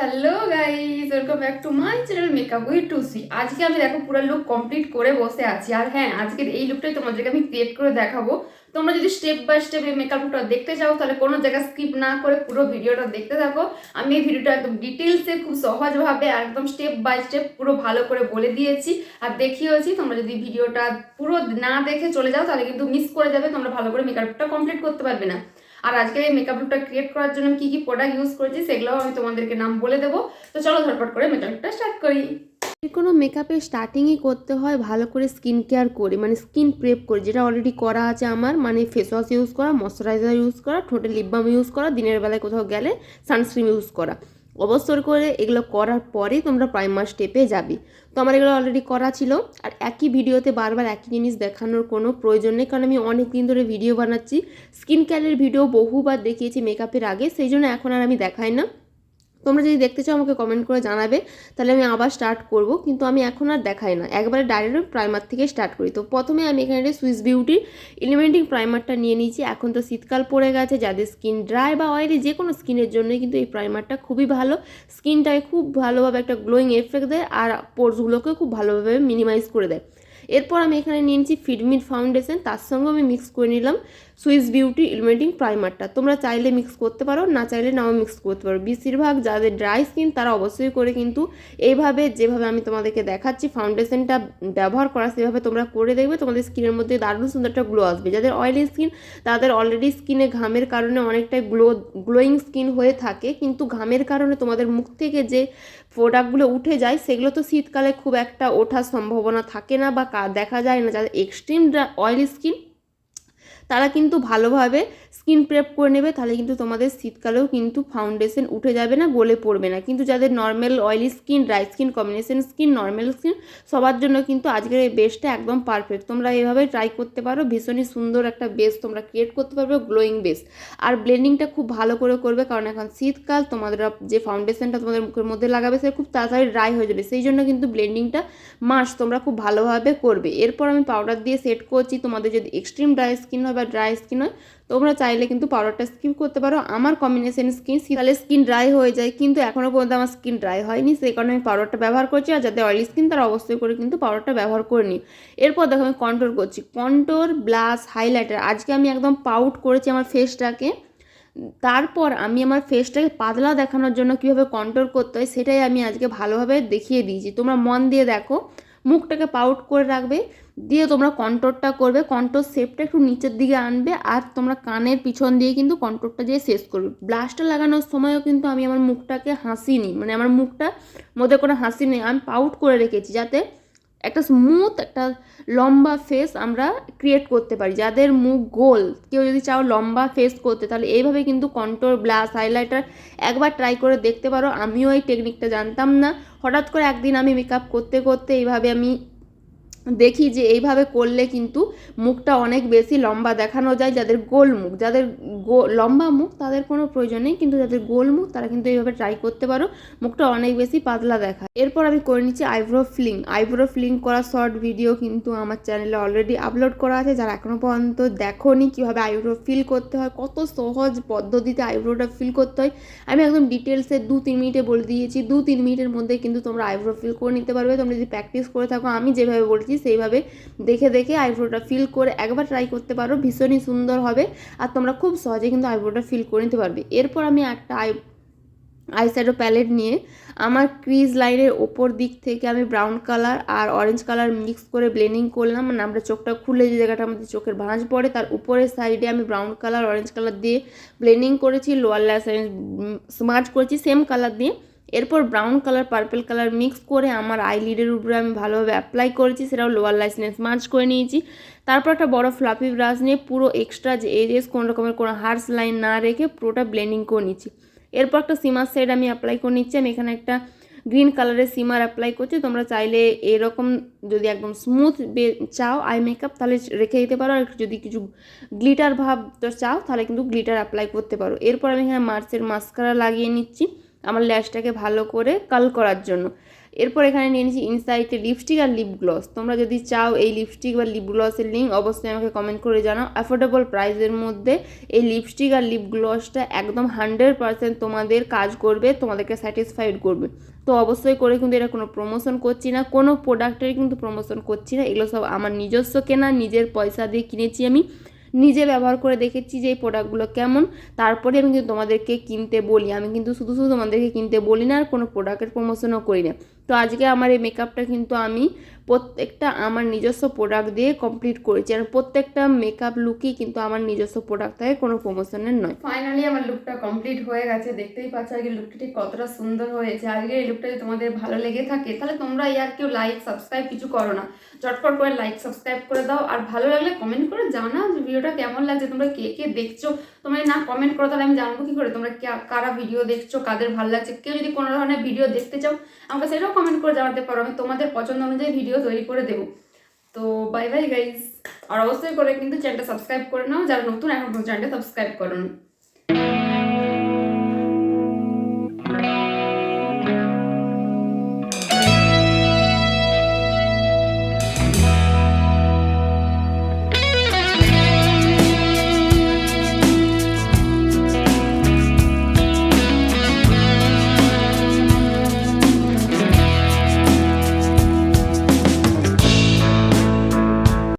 Hello guys, welcome back to my channel makeup with Tusi. আজকে আমি দেখো পুরো লুক কমপ্লিট করে বসে আছি। আর হ্যাঁ, আজকের এই লুকটাই তোমাদেরকে আমি ক্রিয়েট করে দেখাবো। তোমরা যদি স্টেপ বাই স্টেপ এই মেকআপ লুকটা দেখতে চাও তাহলে কোনো জায়গা স্কিপ না করে পুরো ভিডিওটা দেখতে থাকো। আমি এই ভিডিওটা একদম ডিটেলসে খুব সহজভাবে একদম স্টেপ বাই স্টেপ পুরো ভালো করে বলে দিয়েছি আর দেখিয়েছি। তোমরা যদি ভিডিওটা পুরো না দেখে চলে যাও তাহলে কিন্তু মিস করে যাবে, তোমরা ভালো করে মেকআপটা কমপ্লিট করতে পারবে না। আর আজকে এই মেকআপ লুকটা ক্রিয়েট করার জন্য কি কি প্রোডাক্ট ইউজ করেছি সেগুলোও আমি তোমাদেরকে নাম বলে দেবো। তো চলো ঝটপট করে মেকআপ লুকটা স্টার্ট করি। কোনো মেকআপের স্টার্টিংই করতে হয় ভালো করে স্কিন কেয়ার করে, মানে স্কিন প্রেপ করে, যেটা অলরেডি করা আছে আমার, মানে ফেস ওয়াশ ইউজ করা, ময়শ্চারাইজার ইউজ করা, ঠোঁটে লিপ বাম ইউজ করা, দিনের বেলায় কোথাও গেলে সানস্ক্রিন ইউজ করা। অবসর করে এগুলো করার পরেই তোমরা প্রাইমার স্টেপে যাবে। তো আমার এগুলো অলরেডি করা ছিল। আর একই ভিডিওতে বারবার একই জিনিস দেখানোর কোনো প্রয়োজন নেই, কারণ আমি অনেক দিন ধরে ভিডিও বানাচ্ছি, স্কিন কেয়ারের ভিডিও বহুবার দেখিয়েছি মেকআপের আগে, সেই জন্য এখন আর আমি দেখাই না। তোমরা যদি দেখতে চাও আমাকে কমেন্ট করে জানাবে, তাহলে আমি আবার স্টার্ট করব, কিন্তু আমি এখন আর দেখাই না, একবারে ডাইরেক্ট প্রাইমার থেকে স্টার্ট করি। তো প্রথমে আমি এখানে সুইস বিউটির ইলিমেন্টিং প্রাইমারটা নিয়ে নিয়েছি। এখন তো শীতকাল পড়ে গেছে, যাদের স্কিন ড্রাই বা অয়েলি যে কোনো স্কিনের জন্যই কিন্তু এই প্রাইমারটা খুবই ভালো, স্কিনটাকে খুব ভালোভাবে একটা গ্লোয়িং এফেক্ট দেয় আর পোরসগুলোকে খুব ভালোভাবে মিনিমাইজ করে দেয়। এরপর আমি এখানে নিয়ে নিচ্ছি ফিটমিট ফাউন্ডেশন, তার সঙ্গে আমি মিক্স করে নিলাম সুইস বিউটি ইলিমেন্টিং প্রাইমারটা। তোমরা চাইলে মিক্স করতে পারো, না চাইলে নাও মিক্স করতে পারো। বেশিরভাগ যাদের ড্রাই স্কিন তারা অবশ্যই করে কিন্তু এইভাবে, যেভাবে আমি তোমাদেরকে দেখাচ্ছি ফাউন্ডেশনটা ব্যবহার করা, সেভাবে তোমরা করে দেখবে, তোমাদের স্কিনের মধ্যে দারুণ সুন্দর একটা গ্লো আসবে। যাদের অয়েলি স্কিন তাদের অলরেডি স্কিনে ঘামের কারণে অনেকটাই গ্লোয়িং স্কিন হয়ে থাকে, কিন্তু ঘামের কারণে তোমাদের মুখ থেকে যে প্রোডাক্টগুলো উঠে যায় সেগুলো তো শীতকালে খুব একটা ওঠার সম্ভাবনা থাকে না বা দেখা যায় না। যাদের এক্সট্রিম অয়েলি স্কিন তারা কিন্তু ভালোভাবে স্কিন প্রেপ করে নেবে, তাহলে কিন্তু তোমাদের শীতকালেও কিন্তু ফাউন্ডেশন উঠে যাবে না, গলে পড়বে না। কিন্তু যাদের normal oily skin, dry skin, combination skin, normal skin, সবার জন্য কিন্তু আজকের এই বেসটা একদম পারফেক্ট। তোমরা এইভাবে ট্রাই করতে পারো, ভীষণই সুন্দর একটা বেস তোমরা ক্রিয়েট করতে পারবে, গ্লোয়িং বেস। আর ব্লেন্ডিংটা খুব ভালো করে করবে, কারণ এখন শীতকাল, তোমাদের যে ফাউন্ডেশনটা তোমাদের মুখের মধ্যে লাগাবে সে খুব তাড়াতাড়ি ড্রাই হয়ে যাবে, সেই জন্য কিন্তু ব্লেন্ডিংটা মাস্ট তোমরা খুব ভালোভাবে করবে। এরপর আমি পাউডার দিয়ে সেট করছি। তোমাদের যদি এক্সট্রিম ড্রাই স্কিন হয় বা ড্রাই স্কিন হয়, তোমরা চাইলে কিন্তু পাউডারটা স্কিপ করতে পারো। আমার কম্বিনেশন স্কিন, শীতকালে স্কিন ড্রাই হয়ে যায়, কিন্তু এখনও পর্যন্ত আমার স্কিন ড্রাই হয়নি, সেই কারণে আমি পাউডারটা ব্যবহার করছি। আর যাদের অয়েলি স্কিন তারা অবশ্যই করে কিন্তু পাউডারটা ব্যবহার করে নিই। এরপর দেখো আমি কন্ট্রোল করছি, কন্ট্রোল, ব্লাশ, হাইলাইটার। আজকে আমি একদম পাউট করেছি আমার ফেসটাকে। তারপর আমি আমার ফেসটাকে পাতলা দেখানোর জন্য কীভাবে কন্ট্রোল করতে হয় সেটাই আমি আজকে ভালোভাবে দেখিয়ে দিয়েছি। তোমরা মন দিয়ে দেখো, মুখটাকে পাউট করে রাখবে, দিয়ে তোমরা কন্ট্রোলটা করবে, কন্ট্রোল শেপটা একটু নিচের দিকে আনবে, আর তোমরা কানের পিছন দিয়ে কিন্তু কন্ট্রোলটা দিয়ে শেষ করবে। ব্লাশটা লাগানোর সময়ও কিন্তু আমি আমার মুখটাকে হাসিনি, মানে আমার মুখটা মধ্যে কোনো হাসি নেই, আমি পাউট করে রেখেছি, যাতে একটা স্মুথ একটা লম্বা ফেস আমরা ক্রিয়েট করতে পারি। যাদের মুখ গোল, কেউ যদি চাও লম্বা ফেস করতে, তাহলে এইভাবে কিন্তু কন্ট্রোল, ব্লাশ, হাইলাইটার একবার ট্রাই করে দেখতে পারো। আমিও এই টেকনিকটা জানতাম না, হঠাৎ করে একদিন আমি মেকআপ করতে করতে এইভাবে আমি দেখি যে এইভাবে করলে কিন্তু মুখটা অনেক বেশি লম্বা দেখানো যায়। যাদের গোল মুখ, যাদের লম্বা মুখ তাদের কোনো প্রয়োজন নেই, কিন্তু যাদের গোল মুখ তারা কিন্তু এইভাবে ট্রাই করতে পারো, মুখটা অনেক বেশি পাতলা দেখায়। এরপর আমি করে নিচ্ছি আইব্রো ফিলিং। আইব্রো ফিলিং করা শর্ট ভিডিও কিন্তু আমার চ্যানেলে অলরেডি আপলোড করা আছে, যারা এখনও পর্যন্ত দেখোনি কীভাবে আইব্রো ফিল করতে হয়, কত সহজ পদ্ধতিতে আইব্রোটা ফিল করতে হয়, আমি একদম ডিটেলসে 2-3 মিনিটে বলে দিয়েছি। 2-3 মিনিটের মধ্যে কিন্তু তোমরা আইব্রো ফিল করে নিতে পারবে। তোমরা যদি প্র্যাকটিস করে থাকো, আমি যেভাবে বলছি সেইভাবে দেখে দেখে আইব্রোটা ফিল করে একবার ট্রাই করতে পারো, ভীষণই সুন্দর হবে আর তোমরা খুব সহজে কিন্তু আইব্রোটা ফিল করে নিতে পারবে। এরপর আমি একটা আইশ্যাডো প্যালেট নিয়ে আমার ক্রিজ লাইনের ওপর দিক থেকে আমি ব্রাউন কালার আর অরেঞ্জ কালার মিক্স করে ব্লেন্ডিং করলাম। মানে আমরা চোখটা খুলে যে জায়গাটা আমাদের চোখের ভাঁজ পড়ে তার উপরের সাইডে আমি ব্রাউন কালার, অরেঞ্জ কালার দিয়ে ব্লেন্ডিং করেছি, লোয়ার ল্যাশ স্মার্চ করেছি সেম কালার দিয়ে। এরপর brown colour, purple colour mix করে আমার আইলিডের উপরে আমি ভালোভাবে অ্যাপ্লাই করেছি, সেটাও লোয়ার লাইনে স্মার্চ করে নিয়েছি। তারপর একটা বড় ফ্লাফি ব্রাশ নিয়ে পুরো এক্সট্রা যে এজেস কোনো রকমের কোনো হার্স লাইন না রেখে পুরোটা ব্লেন্ডিং করে নিচ্ছি। এরপর একটা সিমার শেড আমি অ্যাপ্লাই করে নিচ্ছি। আমি এখানে একটা গ্রিন কালারের সিমার অ্যাপ্লাই করছি। তোমরা চাইলে এরকম যদি একদম স্মুথ চাও আই মেকআপ তাহলে রেখে দিতে পারো, আর যদি কিছু গ্লিটার ভাব চাও তাহলে কিন্তু গ্লিটার অ্যাপ্লাই করতে পারো। এরপর আমি এখানে মার্সের মাস্কারা লাগিয়ে নিচ্ছি। আমার ল্যাশটাকে ভালো করে কাল করার জন্য। এরপর এখানে নিয়ে নিয়েছি ইনসাইটে লিপস্টিক আর লিপ গ্লস। তোমরা যদি চাও এই লিপস্টিক বা লিপ গ্লসের লিঙ্ক অবশ্যই আমাকে কমেন্ট করে জানাও। অ্যাফোর্ডেবল প্রাইসের মধ্যে এই লিপস্টিক আর লিপ গ্লসটা একদম 100% তোমাদের কাজ করবে, তোমাদেরকে স্যাটিসফাইড করবে। তো অবশ্যই করে কিন্তু এটা কোনো প্রমোশন করছি না, কোনো প্রোডাক্টেরই কিন্তু প্রমোশন করছি না, এগুলো সব আমার নিজস্ব কেনা, নিজের পয়সা দিয়ে কিনেছি, আমি নিজে ব্যবহার করে দেখেছি যে এই প্রোডাক্টগুলো কেমন, তারপরে আমি কিন্তু তোমাদেরকে কিনতে বলি। আমি কিন্তু শুধু শুধু তোমাদেরকে কিনতে বলি না, আর কোনো প্রোডাক্টের প্রমোশনও করি না। তো আজকে আমার এই মেকআপটা কিন্তু আমি প্রত্যেকটা আমার নিজস্ব প্রোডাক্ট দিয়ে কমপ্লিট করেছি, আর প্রত্যেকটা মেকআপ লুকই কিন্তু আমার নিজস্ব প্রোডাক্ট থাকে, কোনো প্রমোশনের নয়। ফাইনালি আমার লুকটা কমপ্লিট হয়ে গেছে, দেখতেই পাচ্ছ আজকে লুকটা ঠিক কতটা সুন্দর হয়েছে। আজকে এই লুকটা যদি তোমাদের ভালো লেগে থাকে তাহলে তোমরা আর কেউ লাইক সাবস্ক্রাইব কিছু করো না, চটপট করে লাইক সাবস্ক্রাইব করে দাও। আর ভালো লাগলে কমেন্ট করে জানাও যে ভিডিওটা কেমন লাগছে, তোমরা কে কে দেখছো। তোমরা না কমেন্ট করো তাহলে আমি জানবো কি করে তোমরা কারা ভিডিও দেখছো, কাদের ভালো লাগছে। কেউ যদি কোনো ধরনের ভিডিও দেখতে চাও আমাকে সেটাও কমেন্ট করে জানাতে পারো, আমি তোমাদের পছন্দ অনুযায়ী ভিডিও তৈরি করে দেবো। তো বাই বাই গাইজ, আর অবশ্যই করে কিন্তু চ্যানেলটা সাবস্ক্রাইব করে নাও যারা নতুন, এখন চ্যানেলটা সাবস্ক্রাইব করো না।